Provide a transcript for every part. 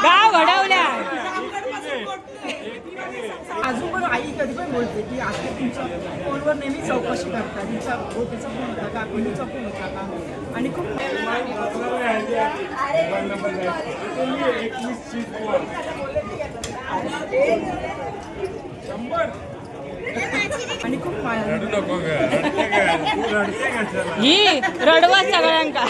गाव घडवल्या. अजून पण आई कधी पण बोलते की आज तुमच्या फोनवर नेहमी चौकशी करतात, तिचा त्याचा फोन होता का, कोणीचा फोन होता का, आणि खूप आणि खूप ही रडवा सगळ्यांका.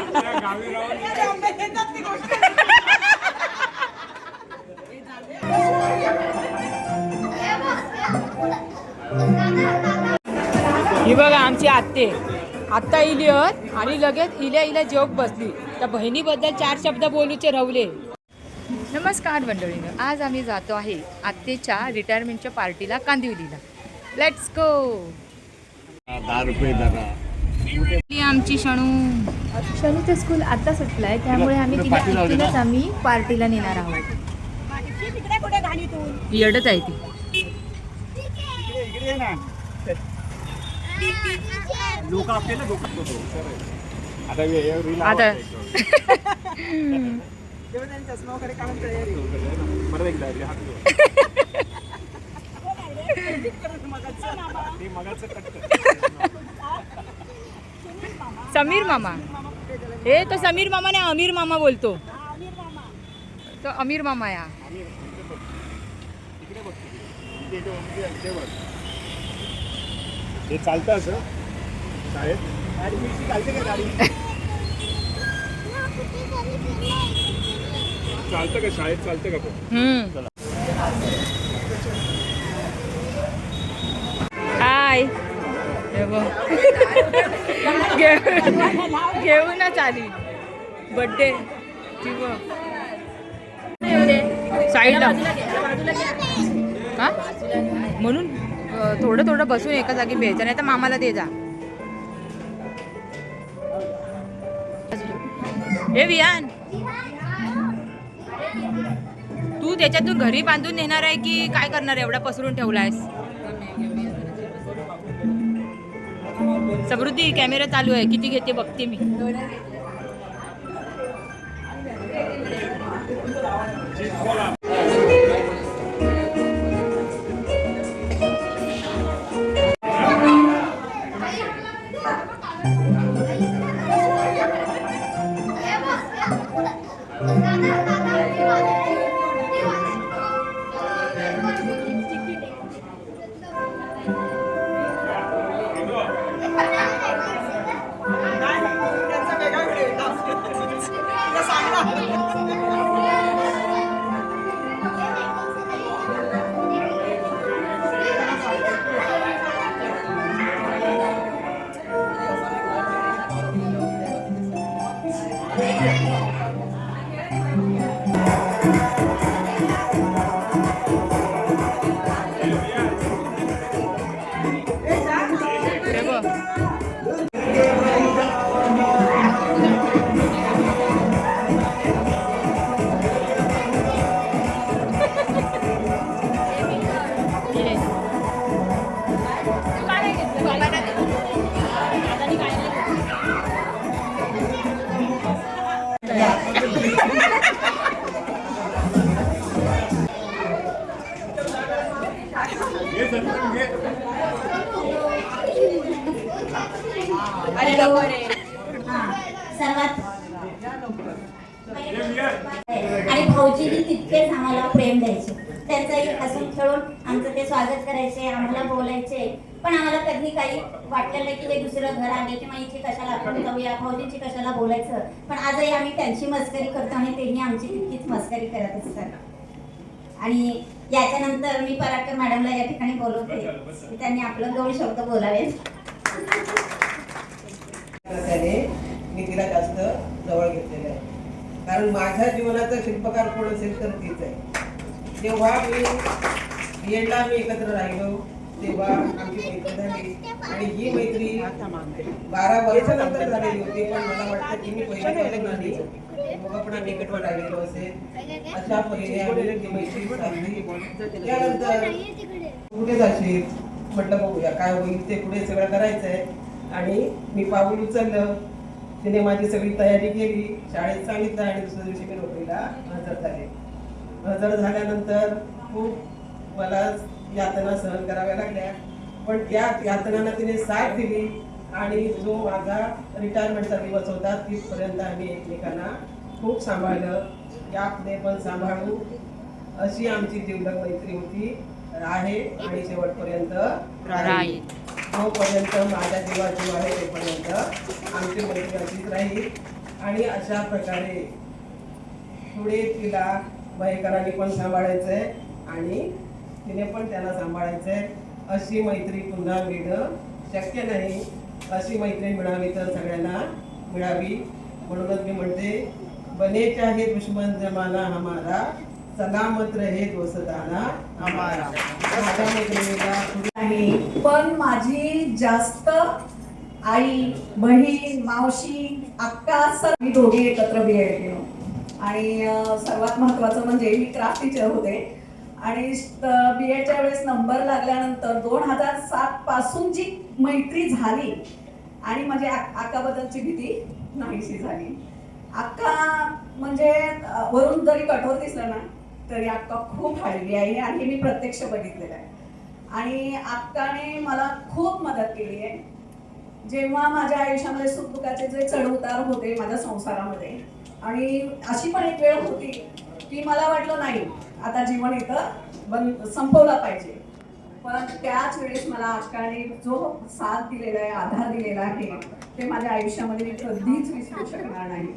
ही बघा आमची आत्ता इली आणि लगेच इल्या जोक बसली. त्या बहिणीबद्दल 4 शब्द बोलूचे रवले. नमस्कार मंडळीनं, आज आम्ही जातो आहे आत्तेच्या रिटायरमेंटच्या पार्टीला कांदिवलीला. Let's go. 10 रुपये दादा. आमची शणूचं स्कूल आता सुटलाय, त्यामुळे आम्ही तिलाच आम्ही पार्टीला नेणार आहोत. येडच आहे ती. लोक आपल्याला आता चष्मा वगैरे काढून तयारी. समीर मामा. हे तो समीर मामा ने अमीर मामा बोलतो. तो अमीर मामा या. हे चालतं असं शाळेत. चालते का गाडी? चालतं का शाळेत? चालतं का पण? हाय. घेऊनच आली बर्थडे साईडला हा म्हणून थोडं बसून एका जागी प्यायचं, नाही तर मामाला दे जा. हे विहान, तू त्याच्यातून घरी बांधून नेणार आहे की काय करणार? एवढा पसरून ठेवलायस. समृद्धी कॅमेरा चालू आहे, किती घेते बघते मी. आणि भाऊजीनी तितकेच आम्हाला प्रेम द्यायचे. त्यांचंही हसून खेळून आमचं ते स्वागत करायचे, आम्हाला बोलायचे. पण आम्हाला कधी काही वाटलेलं की हे दुसरं घर आले किंवा इथे कशाला आपण जाऊया, भाऊजींची कशाला बोलायचं. पण आजही आम्ही त्यांची मस्करी करतो आणि तेही आमची तितकीच मस्करी करत असतात. आणि याच्यानंतर मी पराकर मॅडमला या ठिकाणी बोलवते की त्यांनी आपलं 2 शब्द बोलावेत. मी तिला जास्त जवळ घेतलेलं आहे, कारण माझ्या जीवनाचा शिल्पकार कोण असेल तर तीच आहे. जेव्हा मी बीएडला आम्ही एकत्र राहिलो तेव्हा आमची मैत्री झाली आणि ही मैत्री 12 वर्षानंतर झालेली होती. पण मला वाटतं की मी पहिल्या नाही मग आपण आम्ही एकत्र राहिलेलो असेल अशा पहिले आम्ही मैत्री साधली. त्यानंतर कुठे जाशील म्हटलं बघूया काय होईल ते, पुढे सगळं करायचं आहे. आणि मी पाऊल उचललं तिने माझी सगळी तयारी केली, शाळेत सांगितलं आणि दुसऱ्या दिवशी मी नोकरीला हजर झाले. हजर झाल्यानंतर खूप मला यातना सहन कराव्या लागल्या, पण त्या यातनांना तिने साथ दिली आणि जो माझा रिटायरमेंटचा दिवस होता तिथपर्यंत आम्ही एकमेकांना खूप सांभाळलं. यापुढे पण सांभाळू अशी आमची जिवलग मैत्री होती, आहे आणि शेवटपर्यंत राहील. जोपर्यंत माझ्या जीवात जीव आहे तोपर्यंत आमची मैत्री अशीच राहील. आणि अशा प्रकारे पुढे तिला मयेकरांनी पण सांभाळायचं आहे आणि तिने पण त्याला सांभाळायचं आहे. अशी मैत्री पुन्हा मिळणं शक्य नाही. अशी मैत्री मिळावी तर सगळ्यांना मिळावी. म्हणूनच मी म्हणते, बने चाहे दुश्मन जमाना हमारा, सलामत रहे दोस्ताना हमारा. माझ्या मैत्रिणीला नाही, पण माझी जास्त आई, बहीण, मावशी, अक्का सर्व मी दोघी एकत्र बीएड केलो. आणि सर्वात महत्त्वाचं म्हणजे मी क्राफ्ट टीचर होते आणि बीएडच्या वेळेस नंबर लागल्यानंतर 2007 पासून जी मैत्री झाली आणि माझी अक्काबद्दलची भीती नाहीशी झाली. अक्का म्हणजे वरून जरी कठोर दिसलं ना तरी अक्का खूप हळवी आहे आणि मी प्रत्यक्ष बघितलेलं आहे. आणि अक्काने मला खूप मदत केली आहे. जेव्हा माझ्या आयुष्यामध्ये सुखदुःखाचे जे चढउतार होते माझ्या संसारामध्ये, आणि अशी पण एक वेळ होती की मला वाटलं नाही आता जीवन इथं संपवलं पाहिजे, पण त्याच वेळेस मला अक्काने जो साथ दिलेला आहे, आधार दिलेला आहे, ते माझ्या आयुष्यामध्ये मी कधीच विसरू शकणार नाही.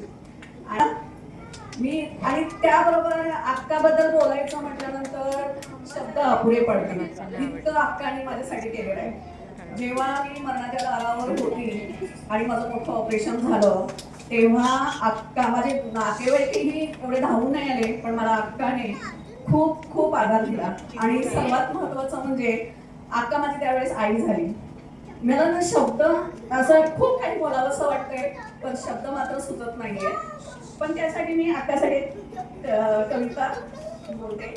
आणि त्याबरोबर अक्काबद्दल बोलायचं म्हटल्यानंतर शब्द अपुरे पडते. इतकं अक्काने माझ्यासाठी केलेलं आहे. जेव्हा मी मरणाच्या दारावर होती आणि माझं मोठं ऑपरेशन झालं तेव्हा अक्का, माझे नातेवाईकही एवढे धावून नाही आले, पण मला अक्काने खूप खूप आधार दिला. आणि सर्वात महत्त्वाचं म्हणजे अक्का माझी त्यावेळेस आई झाली. मला ना शब्द असं खूप काही बोलावं असं वाटतंय, पण शब्द मात्र सुचत नाहीये. पण त्यासाठी मी अक्कासाठी कविता बोलते.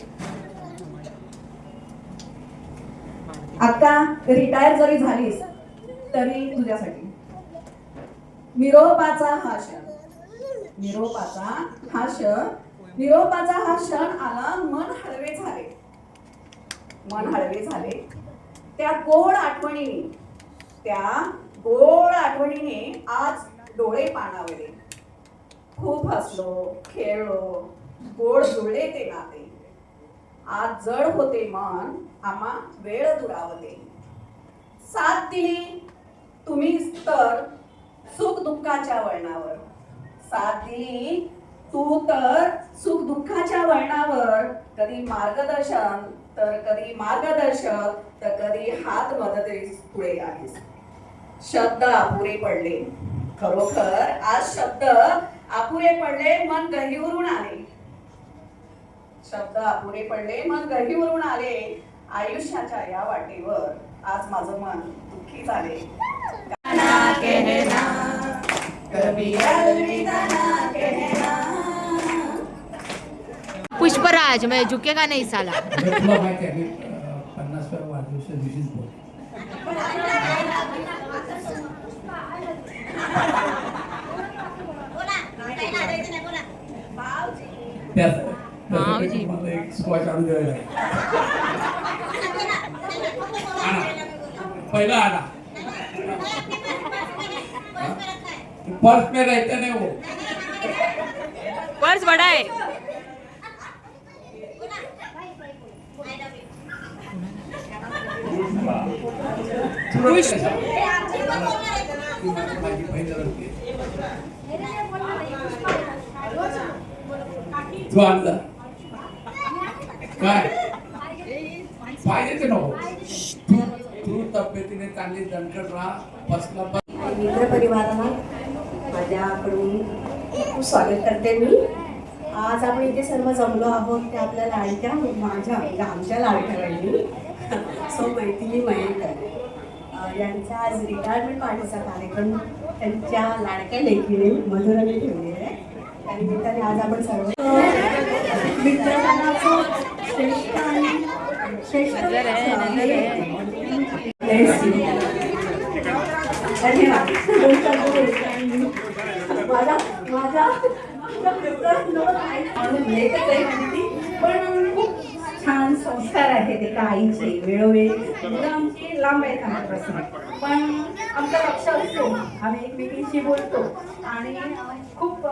अक्का, रिटायर जरी झालीस तरी तुझ्यासाठी. निरोपाचा हा क्षण, निरोपाचा हा क्षण, निरोपाचा हा क्षण आला. मन हळवे झाले, मन हळवे झाले. त्या गोड आठवणीने, त्या गोड आठवणीने आज डोळे पाणावले. खूप हसलो, खेळलो, गोड जुळले ते नाते. आज जड होते मन, आम्हा वेळ दुरावले. साथ दिली तुम्ही तर सुख दुःखाच्या वळणावर, साथ दिली तू तर सुख दुःखाच्या वळणावर. कधी मार्गदर्शन तर कधी मार्गदर्शक तर कधी हात मदतीस पुढे आलीस. शब्द अपुरे पडले, खरोखर आज शब्द अपुरे पडले, मन गहिवरून आले. शब्द अपुरे पडले, मन गहिवरून आले. आयुष्याच्या या वाटेवर आज माझं मन दुःखी झाले. कभी अलविदा ना कहना. पुष्पराज मैं झुकेगा नहीं साला. तुला माहिती आहे मी 50व्या वाढदिवसाच्या दिवशीच बोलतो. त्यासाठी मला एक स्कॉच आणून द्यायला लागेल. पहिला आला पर्स में रहते नहीं वो. पर्स बड़ा है. माझी बहीण रडते. तू आणला काय पाहिजे ते नको. तू तब्येतीने चांगली दणकट राहा. बसला मित्र परिवाराला माझ्याकडून खूप स्वागत करते मी. आज आपण इथे सर्व जमलो आहोत ते आपल्या लाडक्या, माझ्या म्हणजे आमच्या लाडक्या बहिणी सो मैथिली मयेकर यांचा आज रिटायरमेंट पार्टीचा कार्यक्रम त्यांच्या लाडक्या लेखीने मधुराने ठेवलेला आहे. त्यानिमित्ताने आज आपण सर्व मित्रगणाचं श्रेष्ठ आणि श्रेष्ठ धन्यवाद. माझा माझा म्हणून लेखच आहे माझी ती, पण खूप छान संस्कार आहेत एका आईचे. वेळोवेळी मुलं आमची लांब आहेत आमच्यापासून, पण आमचं लक्ष असतो, आम्ही एकमेकींशी बोलतो आणि खूप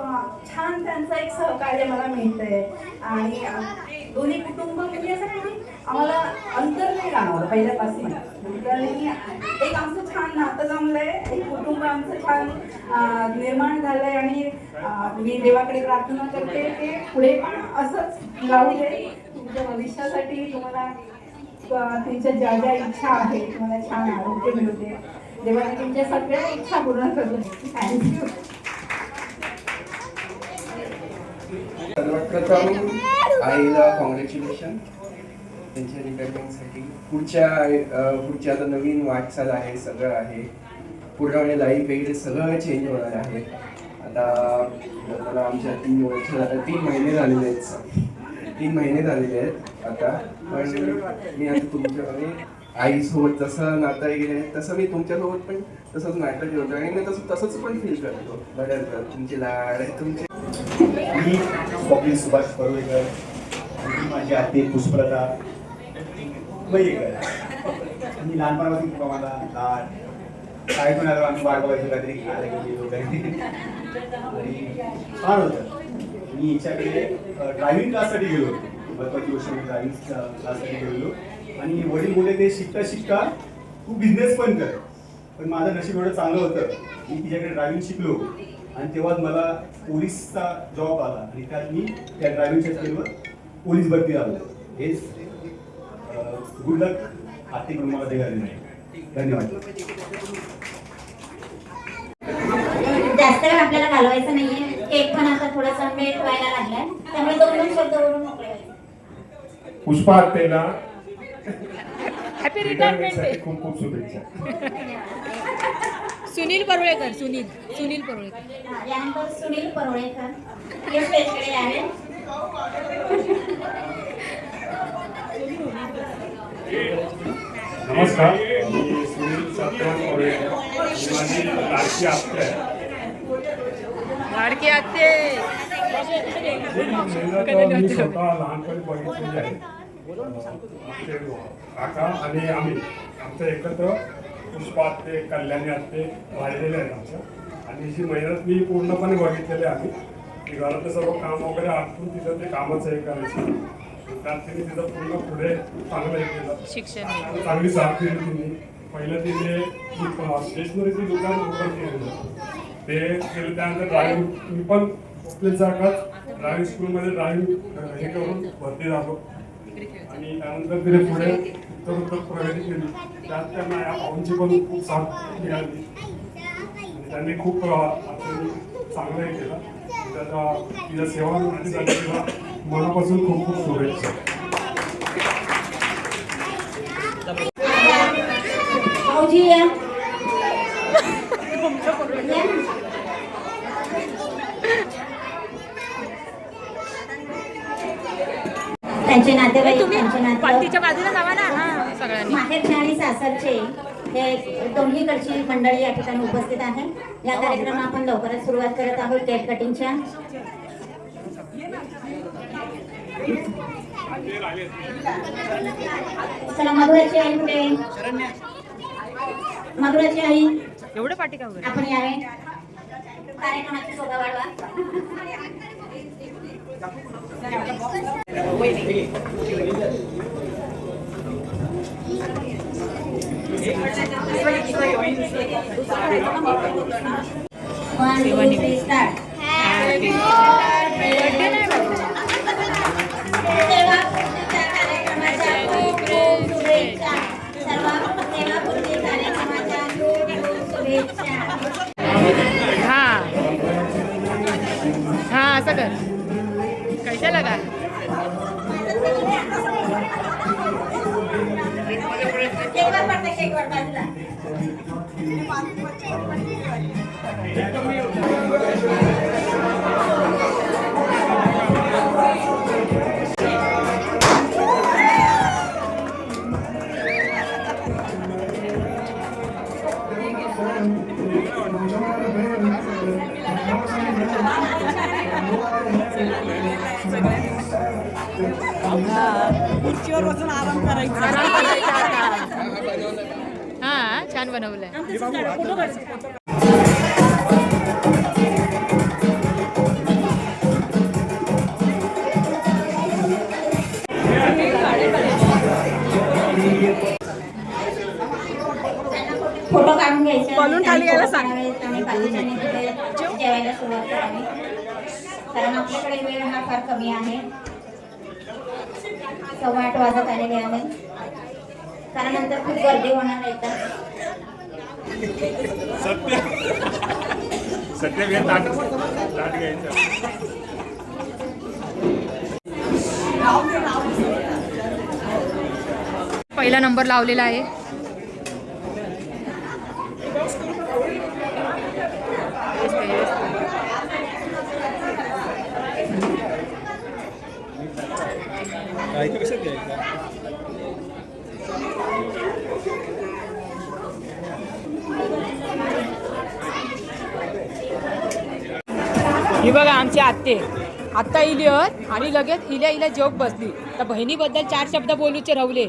छान त्यांचं एक सहकार्य मला मिळतंय. आणि दोन्ही कुटुंब म्हणजे असं काही आम्हाला अंतर नाही जाणवलं पहिल्यापासून. आणि एक आमचं छान नातं जमलंय, एक कुटुंब आमचं छान निर्माण झालंय. आणि मी देवाकडे प्रार्थना करते की पुढे पण असंच राहू दे. तुमच्या भविष्यासाठी तुम्हाला तुमच्या ज्या ज्या इच्छा आहेत, तुम्हाला छान आरोग्य मिळू दे. देवाने तुमच्या सगळ्या इच्छा पूर्ण करू दे. थँक्यू. सर्वप्रथम आईला कॉंग्रॅच्युलेशन त्यांच्या रिटायरमेंटसाठी. पुढच्या आता नवीन वाटचाल आहे, सगळं आहे, पुढे लाईफ वगैरे सगळं चेंज होणार आहे. आता मला आमच्या 3 महिने झालेले आहेत, 3 महिने झालेले आहेत आता. पण मी आता तुमच्या आईसोबत जसं नातं वगैरे आहे तसं मी तुमच्यासोबत पण तसंच नाटक ठेवतो आणि मी तसंच पण फील करतो. बऱ्याचदा तुमचे लाड आहे, तुमचे. मी स्वप्नील सुभाष परुळेकर आणि माझी आत्ते पुष्पलता मयेकर. मी लहानपणापासून खूप आम्हाला लाड शाळेतून आलो आम्ही वाट बघायचो काहीतरी खायला गेलो काही आणि छान होतं. मी हिच्याकडे ड्रायव्हिंग क्लाससाठी गेलो होतो. महत्त्वाची गोष्ट मी ड्रायव्हिंग क्लाससाठी गेलो आणि वडील बोलले ते शिकता शिकता तू बिझनेस पण कर. पण माझं नशीब एवढं चांगलं होतं मी तिच्याकडे ड्रायव्हिंग शिकलो आणि तेव्हाच मला पोलीसचा जॉब आला आणि त्यात मी त्या ड्रायव्हिंगच्या स्किलवर पोलीस भरती आलो. हेच गुड लक आर्थिक मला ते झाले नाही. धन्यवाद. जास्त वेळ आपल्याला घालवायचं नाहीये. केक पण आता थोडासा मेल्ट व्हायला लागलाय, त्यामुळे 2 शब्द बोलून मोकळे व्हायचे. पुष्पा आत्तेला हॅपी रिटायरमेंट डे. खूप खूप शुभेच्छा. सुनील परुळेकर. सुनील परुळेकर. यानंतर सुनील परुळेकर हे स्टेजकडे आहे. नमस्कार, मी सुनील सत्यवान परुळेकर. माझी लाडकी आत्या आहे. लाडकी आत्ते. मी स्वतः लहानपणी बघितलेली आहे. आमचे काका आणि आम्ही आमचं एकत्र पुष्पा आत्ते, कल्याणी आत्ते राहिलेले आहेत आमच्या. आणि ही मेहनत मी पूर्णपणे बघितलेली आहे. की घरातलं सर्व काम वगैरे आटून तिथं ते कामच हे करायचं. त्यात तिने तिथं पूर्ण पुढे चांगलं हे केलं, शिक्षण. चांगली साथ दिली तिने. पहिलं तिने स्टेशनरीचं दुकान ओपन केलेलं, ते केलं. त्यानंतर ड्रायव्हिंग मी पण सारखाच ड्रायव्हिंग स्कूलमध्ये ड्रायव्हिंग हे करून भरती झालो आणि त्यानंतर तिने पुढे उत्तर प्रगती केली. त्यात त्यांना या भाऊंची पण खूप साथ मिळाली आणि त्यांनी खूप चांगलं हे केलं. त्याचा तिच्या सेवा करण्यासाठी तिला मनापासून खूप खूप शुभेच्छा. भाऊजी या. त्यांचे नातेवाईक, त्यांचे पार्टीच्या बाजूला जावा ना. हा, सगळ्यांनी. माहेरचे आणि सासरचे हे दोन्हीकडची मंडळी या ठिकाणी उपस्थित आहे. या कार्यक्रमाला आपण लवकरच सुरुवात करत आहोत केक कटिंगच्या. चला मधुराची आई पुढे. मधुराची आई एवढं पाठी का वगैरे. आपण यावे. कार्यक्रमाची शोभा वाढवा. One, 2, 3, start. Happy birthday. सेवापूर्तीच्या कार्यक्रमाच्या खूप खूप शुभेच्छा. सेवापूर्ती कार्यक्रमाच्या खूप खूप शुभेच्छा. हा असं कर. कशाला का केकवर पडते, केकवर बाजूला. खुर्चीवर बसून आराम करायचा. हा छान बनवलंय. फोटो काढून घ्यायचे. बलून खाली यायला सांग. आणि बाकीच्यांनी तिथे जेवायला सुरुवात करावी, कारण आपल्याकडे वेळ हा फार कमी आहे. 8:15 वाजत आलेले आहे, कारण नंतर खूप गर्दी होणार आहे. तर सत्य ताट घ्यायचं. पहिला नंबर लावलेला आहे. ही बघा आमची आत्ता इली आणि लगेच इल्या जोक बसली. तर बहिणीबद्दल 4 शब्द बोलूचे रवले.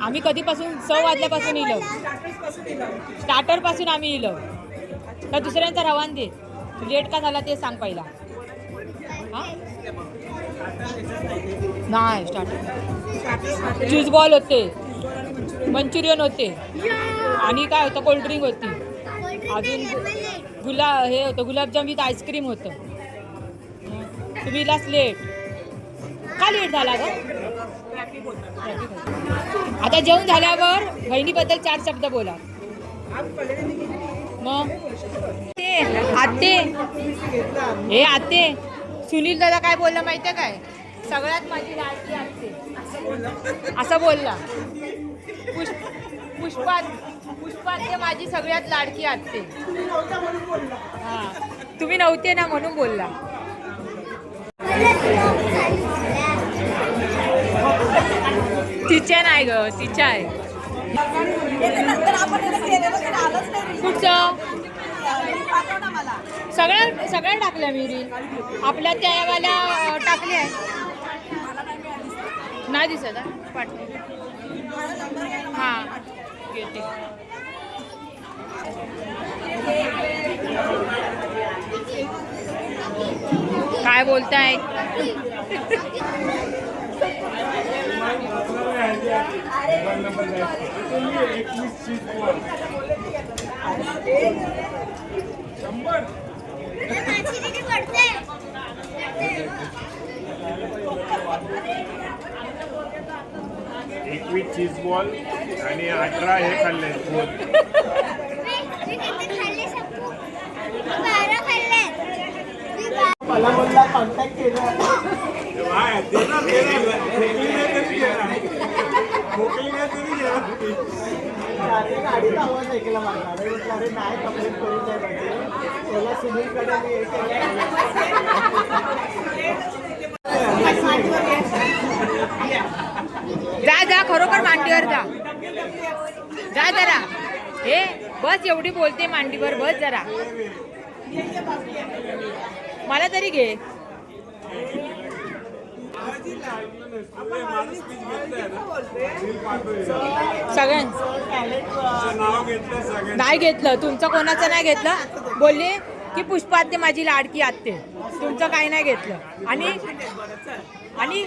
आम्ही कधीपासून 6 वाजल्यापासून इलो, स्टार्टर पासून आम्ही इलो. तर दुसऱ्यांचा रवान दे, लेट का झाला ते सांग पहिला. नाही स्टार्टर चीज बॉल होते, मंचुरियन होते आणि काय होतं कोल्ड्रिंक होती, अजून हे होतं गुलाबजाम विथ आईस्क्रीम होतं. तुम्ही इलाच लेट का लेट झाला ग? आता जेवण झाल्यावर बहिणीबद्दल 4 शब्द बोला. मग ते आते सुनील दादा काय बोलला माहिती आहे काय? सगळ्यात माझी लाडकी आते असं बोलला. पुष्पात ते माझी सगळ्यात लाडकी आते. हा तुम्ही नव्हते ना म्हणून बोलला. तिच्या नाही ग, तिच्या आहे. कुठचं सगळ्या टाकल्या मी रील. आपल्या त्यावाल्या टाकल्या नाही दिसत पाठवते. हा घेते. काय बोलताय? एकवीस चीज बॉल आणि 18 हे खाल्ले. मला बोलला कॉन्टॅक्ट केला. गाडीचा आवाज ऐकला माझा. अरे नाही कंप्लेंट करून नाही पाहिजे. त्याला सुनीलकडे मी जा खरोखर मांडीवर जा जरा. हे बस एवढी बोलते मांडीवर, बस जरा. मला तरी घे. नाही घेतलं तुमचं, कोणाचं नाही घेतलं. बोलले की पुष्पाते माझी लाडकी आत्ते, तुमचं काही नाही घेतलं. आणि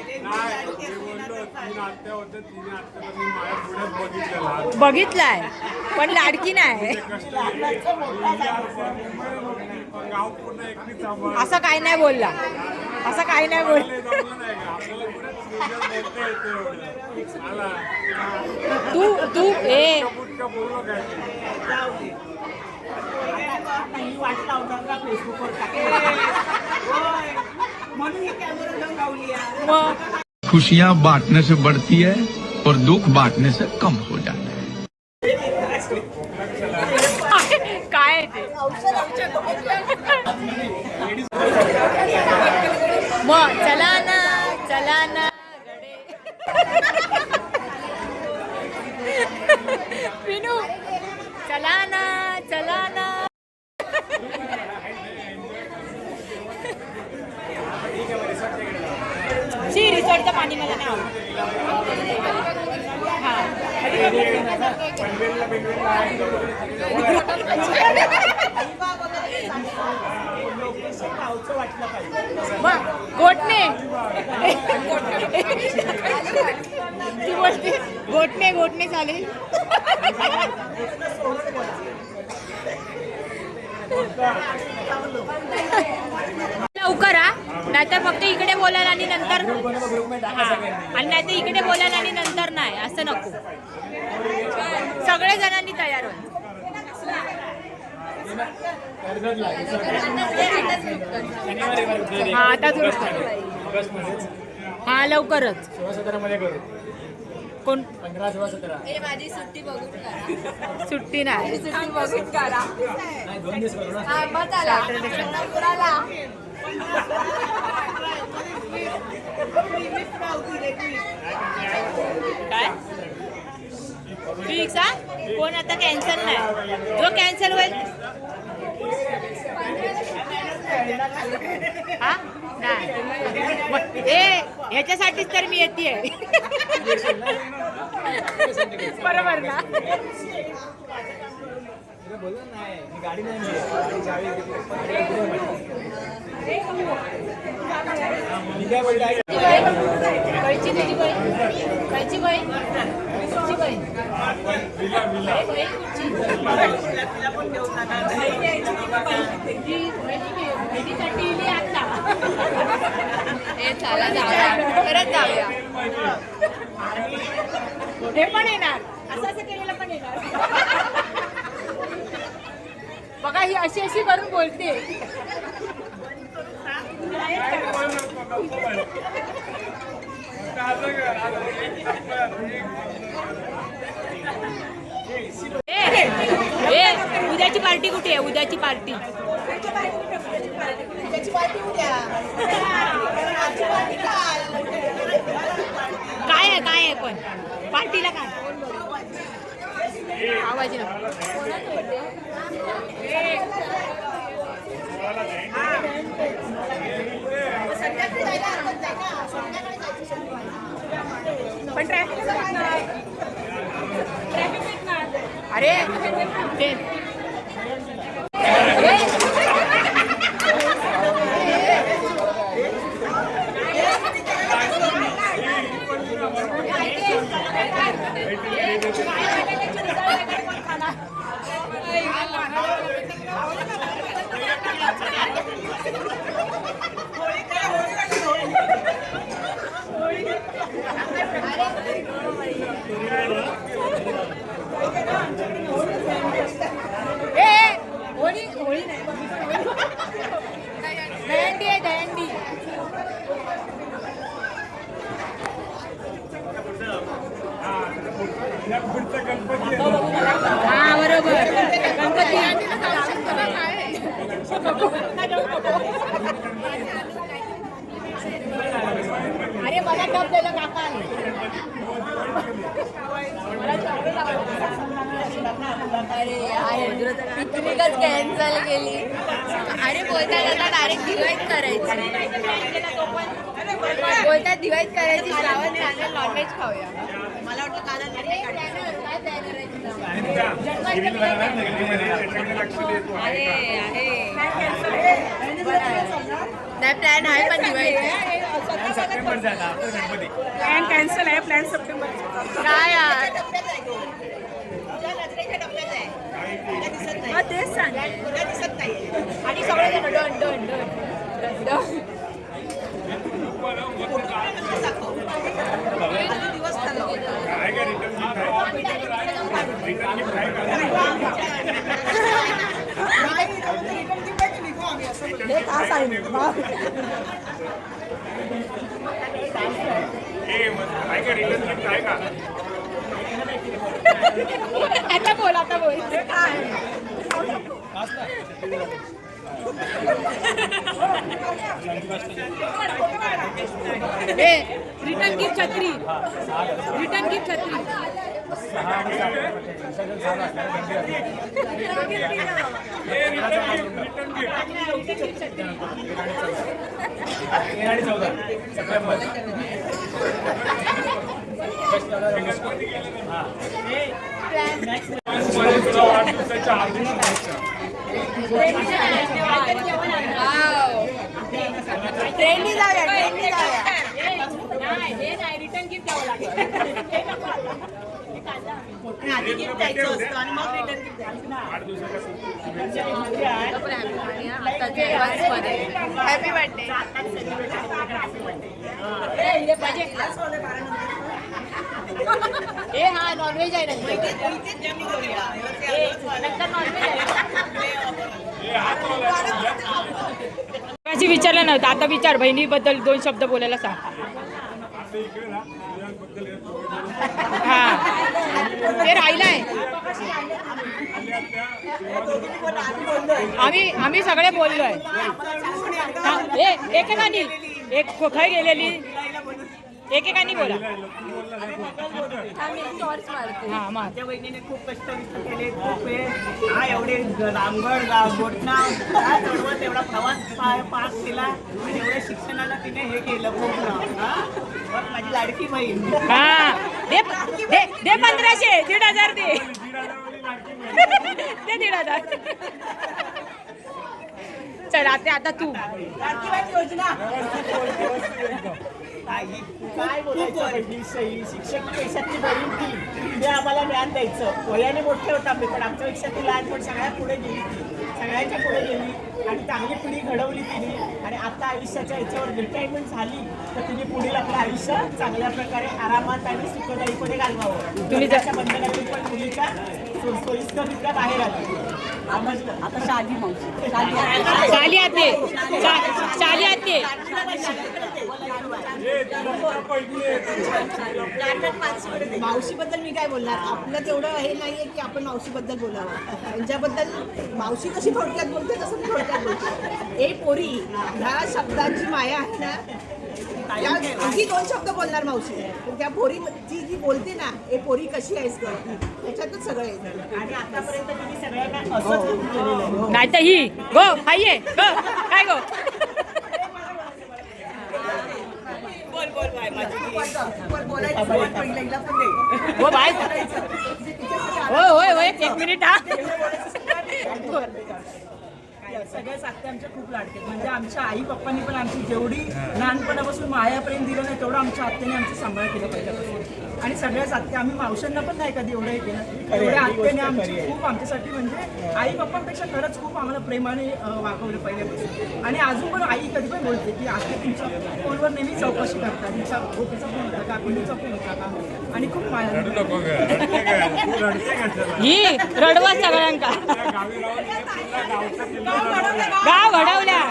बघितलाय पण लाडकी नाही. असं काही नाही बोलला, असं काही नाही बोल. तू ए खुशियाँ बांटने से बढ़ती है और दुख बांटने से कम हो जाता है. काय मग चला ना गडे. पिनू चला ना शी रिसॉर्ट नदीचं पाणी मला नाही आवडत. हां पनवेलला बिनवेलला आहे. लोकेशन गावचं वाटलं पाहिजे. मग घोटणे ती बोलते घोटणे घोटणे चालेल. लवकर हा, नाहीतर फक्त इकडे बोलायला आणि नंतर आणि नाहीतर इकडे बोलायला आणि नंतर नाही, असं नको. सगळे जणांनी तयार हो. हा आता हा लवकरच कोण 15-16-17 माझी सुट्टी बघून सुट्टी नाही बघून करा. नाही 2 दिवस करू ना. काय फिक्स हा, कोण आता कॅन्सल नाही, जो कॅन्सल होईल हा नाही. ह्याच्यासाठीच तर मी येते बरोबर ना. बोलू नाही मी गाडी नाही नेली. मी काय बोलतो कळची तुझी बहीण, कळची बहीण, तुझी बहीण बहिणीसाठी इली आता. हे चला जाऊया, खरंच जाऊया. हे पण येणार, असं असं केलेलं पण येणार. बघा ही अशी अशी करून बोलते. उद्याची पार्टी कुठे आहे? उद्याची पार्टी काय आहे? काय आहे पण पार्टीला काय आवाज ना. पण ट्रॅफिक अरे ते होळी होळी नाही दहंडी आहे दहंडी. हा बरोबर गणपती. अरे मला टप दिलं काका. पिकनिकच कॅन्सल केली. अरे बोलता आता डायरेक्ट दिवाळीत करायची. बोलतात दिवाळीत करायची, श्रावण चांगलं नॉनव्हेज खाऊया. मला वाटतं नाही प्लॅन आहे पण दिवाळीत प्लॅन कॅन्सल आहे. प्लॅन सप्टेंबर काय यार. तेच सांग. आणि सगळे डन डन डन डन. आता बोल आता बोल. रिटर्न गिफ्ट छत्री. रिटर्न गिफ्ट छत्री. वाढदिवसाच्या हार्दिक शुभेच्छा. ट्रेननी जाऊया ट्रेननी जाऊया. रिटर्न गिफ्ट द्यावं लागेल. आधी गिफ्ट द्यायचं असतं आणि मग रिटर्न गिफ्ट द्यायचं ना. वाढदिवसाच्या शुभेच्छा. Happy birthday. हे हा नॉनव्हेज आहे नंतर नॉनव्हेज आहे. विचारलं नव्हतं, आता विचार बहिणीबद्दल 2 शब्द बोलायला सांग. आता इकडे ना तुझ्याबद्दल हा ते राहिलंय. आम्ही सगळे बोललोय. एकेकानी एक खोखाई गेलेली एकेकानी बोला. हा मार. माझ्या बहिणीने खूप कष्ट केले, खूप वेळ हा एवढे रामगड गोटनाव चढवत एवढा प्रवास पास केला आणि एवढ्या शिक्षणाला तिने हे केलं खूप हा. बघ, माझी लाडकी बहीण. हा दे 1500 1,500 दे. ते 1,500. चल आता तू. लाडकी बहीण योजना काय बोलायचं. शिक्षक पैशातली बहीण ती ते आम्हाला ज्ञान द्यायचं. वयाने मोठे होतं आम्ही, पण आमच्यापेक्षा ती लहान पण सगळ्यात पुढे गेली. सगळ्यांच्या पुढे गेली आणि चांगली पिढी घडवली तिने. आणि आता आयुष्याच्या याच्यावर रिटायरमेंट झाली तर तिने पुढील आपलं आयुष्य चांगल्या प्रकारे आरामात आणि सुखदायीपणे घालवावं. तुम्ही त्याच्या बंधनातून पण मुलीच्या सोयीस्कररित्या बाहेर आली. आता शाली मावशी शाली आते. मावशीबद्दल मी काय बोलणार. आपलं तेवढं हे नाहीये की आपण मावशीबद्दल बोलावं. त्यांच्याबद्दल मावशी कशी थोडक्यात बोलते तसं मी थोडक्यात बोलते. ए पोरी ह्या शब्दांची माया आहे ना, त्या अगदी 2 शब्द बोलणार मावशी. पण त्या पोरी जी बोलते ना, ए पोरी कशी आहेस ग, त्याच्यातच सगळं येतं. आणि आतापर्यंत तिने सगळ्यांना असंच केलेलं आहे. नाही तर ही गो हाय गो काय गो. हो बाय. होय 1 मिनिट हा. सगळ्याच आत्या आमच्या खूप लाडके. म्हणजे आमच्या आई पप्पांनी पण आमची जेवढी लहानपणापासून माया प्रेम दिलं नाही तेवढं आमच्या आत्याने आमचं सांभाळ केलं पहिल्यापासून. आणि सगळ्याच आत्या आम्ही मावशांना पण नाही कधी एवढं हे केलं. एवढ्या आत्याने आमची खूप आमच्यासाठी म्हणजे आई पप्पांपेक्षा खरंच खूप आम्हाला प्रेमाने वागवलं पहिल्यापासून. आणि अजून पण आई कधी पण बोलते की आत्या तुमच्या फोनवर नेहमी चौकशी करतात. तुमचा ओकेचा फोन होता का, कोणीचा फोन होता का, आणि खूप माया. ही रडवा सगळ्यांका. गाव घडवल्या.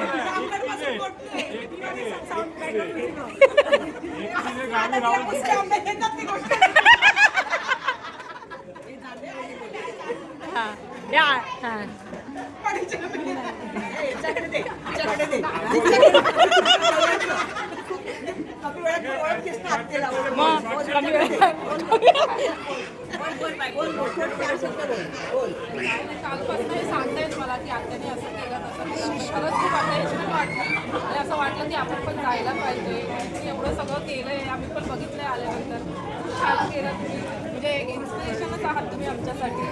सांगतायत मला की आत्याने असं केलं तसं. खरंच खूप अटेन्शन वाटलं आणि असं वाटलं की आपण पण जायला पाहिजे. एवढं सगळं केलंय, आम्ही पण बघितलंय आल्यानंतर. खूप छान केलं तुम्ही. म्हणजे एक इन्स्पिरेशनच आहात तुम्ही आमच्यासाठी.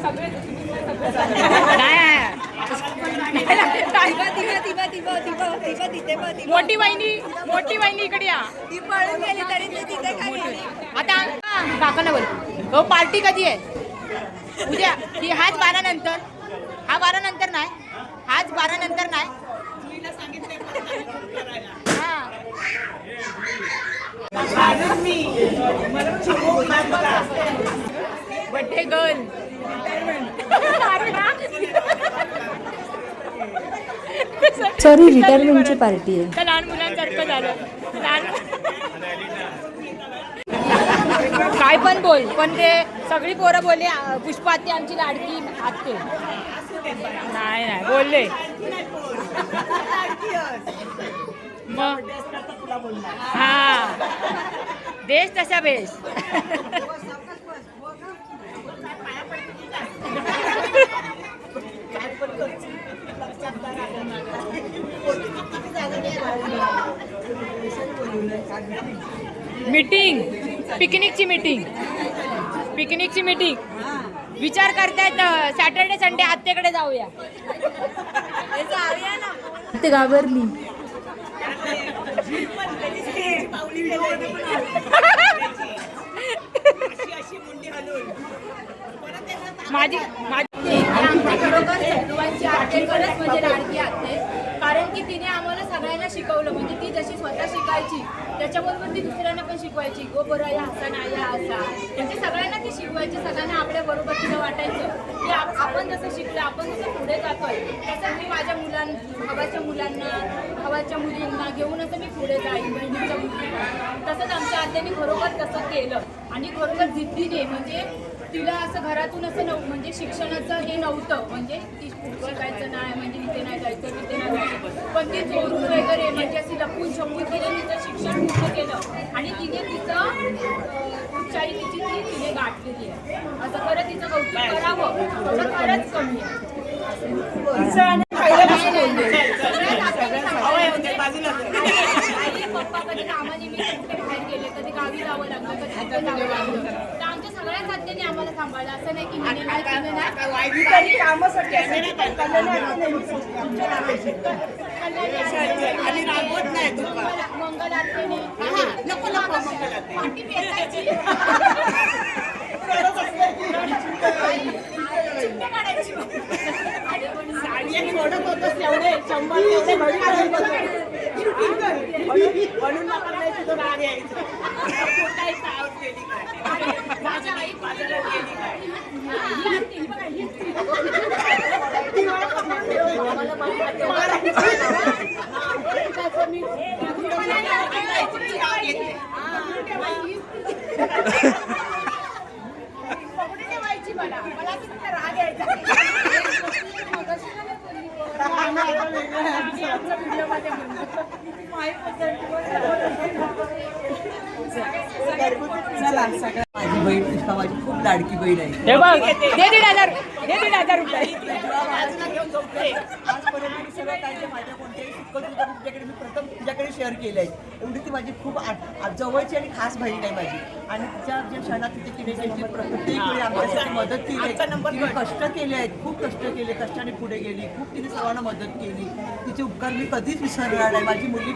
सगळे मोठी बहिणी इकडे या. ती पळून गेली तरी ती तिथे काय आली. आता काकांना बोल. हो पार्टी कधी आहे? उद्या. ही हाच 12 नंतर. हा 12 नंतर नाही. हाच 12 नंतर नाही. Birthday girl. सॉरी रिटायरमेंटची पार्टी आहे. तर लहान मुलांसारखं झालं. काय पण बोल, पण ते सगळी पोरं बोलले पुष्पा आत्या आमची लाडकी आत्ते. नाही बोलले मग. हा देश तसा बेस. मीटिंग, पिकनिकची मीटिंग, पिकनिकची मीटिंग. विचार करतायत सॅटर्डे संडे आत्याकडे जाऊया. ते घाबरली. माझी खरोखर सर्वांची आत्ते खरंच म्हणजे लाडकी आत्ते. कारण की तिने आम्हाला सगळ्यांना शिकवलं. म्हणजे ती जशी स्वतः शिकायची त्याच्याबरोबर ती दुसऱ्यांना पण शिकवायची. गो बरं या असा ना या असा, म्हणजे सगळ्यांना ती शिकवायची. सगळ्यांना आपल्या बरोबर तिला वाटायचं की आपण जसं शिकलं, आपण जसं पुढे जातोय तसं मी माझ्या भावाच्या मुलांना, भावाच्या मुलींना घेऊन असं मी पुढे जाईन, बहिणीच्या मुलींना. तसंच आमच्या आत्याने खरोखर तसं केलं. आणि खरोखर जिद्दीने, म्हणजे तिला असं घरातून असं म्हणजे शिक्षणाचं हे नव्हतं. म्हणजे ती शिकायचं नाही, म्हणजे इथे नाही जायचं, तिथे नाही जायचं. पण ती चोरून वगैरे म्हणजे अशी लपून छपून तिने तिचं शिक्षण पूर्ण केलं. आणि तिने तिचं उंचाई तिने गाठलेली आहे. असं खरं तिचं कौतुक करावं थोडं खरंच कमी आहे. पप्पा कधी कामानिमित्त कुठे बाहेर गेले, कधी गावी जावं लागलं, कधी कुठे जावं लागलं, तर आमच्या सगळ्या साथीने आम्हाला सांभाळलं. असं नाही की मी नाही कामासाठी मंगल आत्याने पाठी पेटायची. ओढत होतच तेवढे 100 म्हणून मला नाही तुझं राग यायचं. माझ्या आई मला राग यायचा. माझी बहीण पुष्पा माझी खूप लाडकी बहीण आहे. हे बघ, दे 1,000 रुपये. आजपर्यंत मी सगळं काय जे माझ्या कोणत्याही सुखद तुझ्याकडे मी प्रथम तुझ्याकडे शेअर केलं आहे. एवढी ती माझी खूप जवळची आणि खास बहीण आहे माझी. आणि तिच्या ज्या क्षणात तिथे तिने त्यांची प्रत्येक वेळी आमच्यासाठी मदत केली आहे. तिने कष्ट केले आहेत, खूप कष्ट केले, कष्टाने पुढे गेली, खूप तिने सर्वांना मदत केली. तिचे उपकार मी कधीच विसरणार नाही.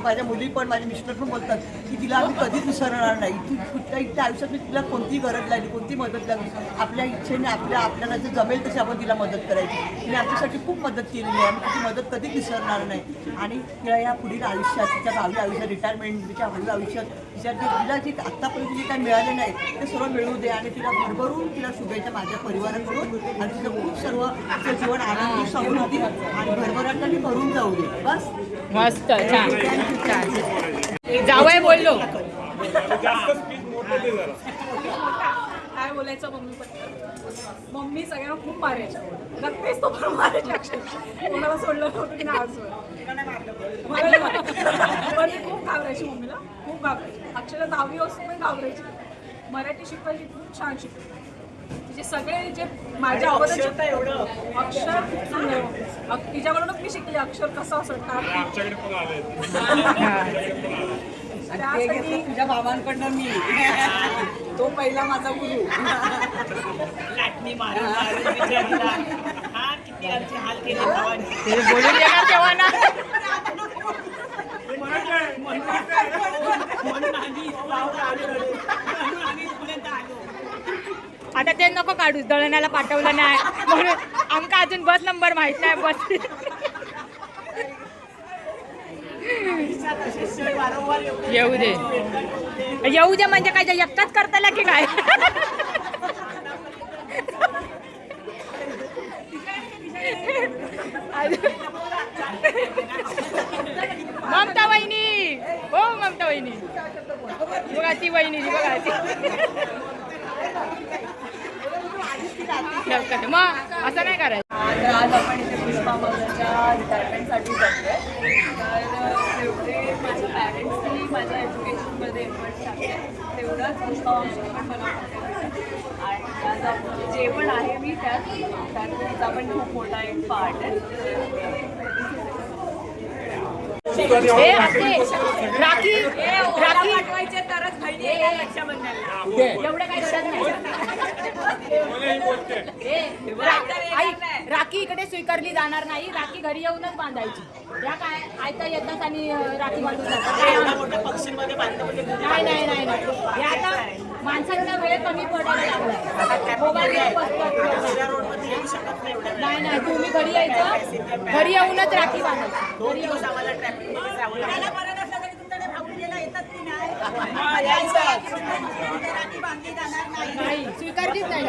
माझ्या मुली पण, माझे मिस्टर पण बोलतात की तिला आम्ही कधीच विसरणार नाही. ती कुठल्या आयुष्यात मी तिला कोणती गरज लागली, कोणती मदत लागली, आपल्या इच्छेने आपल्याला जे जमेल तशी आपण तिला मदत करायची. तिने आमच्यासाठी खूप मदत केलेली आहे. आम्ही तिची मदत कधीच विसरणार नाही. आणि तिला या पुढील आयुष्यात, तिच्या भावी आयुष्यात, रिटायरमेंट, तिच्या भावी आयुष्यात तिला जे आत्तापर्यंत जे काही मिळाले नाही ते सर्व मिळवू दे. आणि तिला भरभरून तिला शुभेच्छा माझ्या परिवाराकडून. आणि तिचं खूप सर्व तिचं जीवन आनंदी, समृद्धी आणि भरभराटाने भरून जाऊ दे. बस. मस्त, छान. जावई बोललो. काय बोलायचं मम्मी सगळ्यांना खूप मारायच्या. नक्कीच तो पण मारायच्या. कोणाला सोडलं नव्हतं की नाही आजवर. पण मी खूप घाबरायची मम्मीला, खूप घाबरायची. अक्षरशः 10वी असून पण घाबरायची. मराठी शिकवायची, खूप छान शिकवायची. तिचे सगळे जे माझ्या अक्षर खूप सुंदर. तिच्याकडूनच मी शिकले अक्षर कसं असतं. आमच्याकडे पण आले. तुझ्या बाबांकडनं मी तो पहिला माझा गुरु. किती आमचे हाल केले बोलून देणार तेव्हा ना. आता ते नको काढूस, दळणाला पाठवलं नाही म्हणून आमका अजून बस नंबर माहित नाही. बस येऊ दे म्हणजे काय एकटाच करताला की काय. ममता वहिनी, हो ममता वहिनी बघा, ती वहिनी बघा ती. मग असं नाही करायचं. आज आपण इथे पुष्पा मगरच्या रिटायरमेंटसाठी जातोय. तर तेवढे माझ्या पॅरेंट्सनी माझ्या एज्युकेशनमध्ये एफर्ट्स टाकले, तेवढाच पुष्पा वंशज पण बनवतात. आणि आज आपण जे पण आहे मी त्यात तिचा पण खूप मोठा एक पार्ट आहे. हे आते, राखी पाठवायचे तरच बहिणी येणार रक्षाबंधनला. एवढं काही गरज नाही. आई, राखी इकडे स्वीकारली जाणार नाही, राखी घरी येऊनच बांधायची. या काय आयता येतात आणि राखी बांधून जातात. नाही नाही नाही हे आता माणसांना वेळ कमी पडायला लागलाय. मोबाईल नाही नाही तुम्ही घरी यायचं, घरी येऊनच राखी बांधायची. घरी येऊन नाही स्वीकारलीच नाही.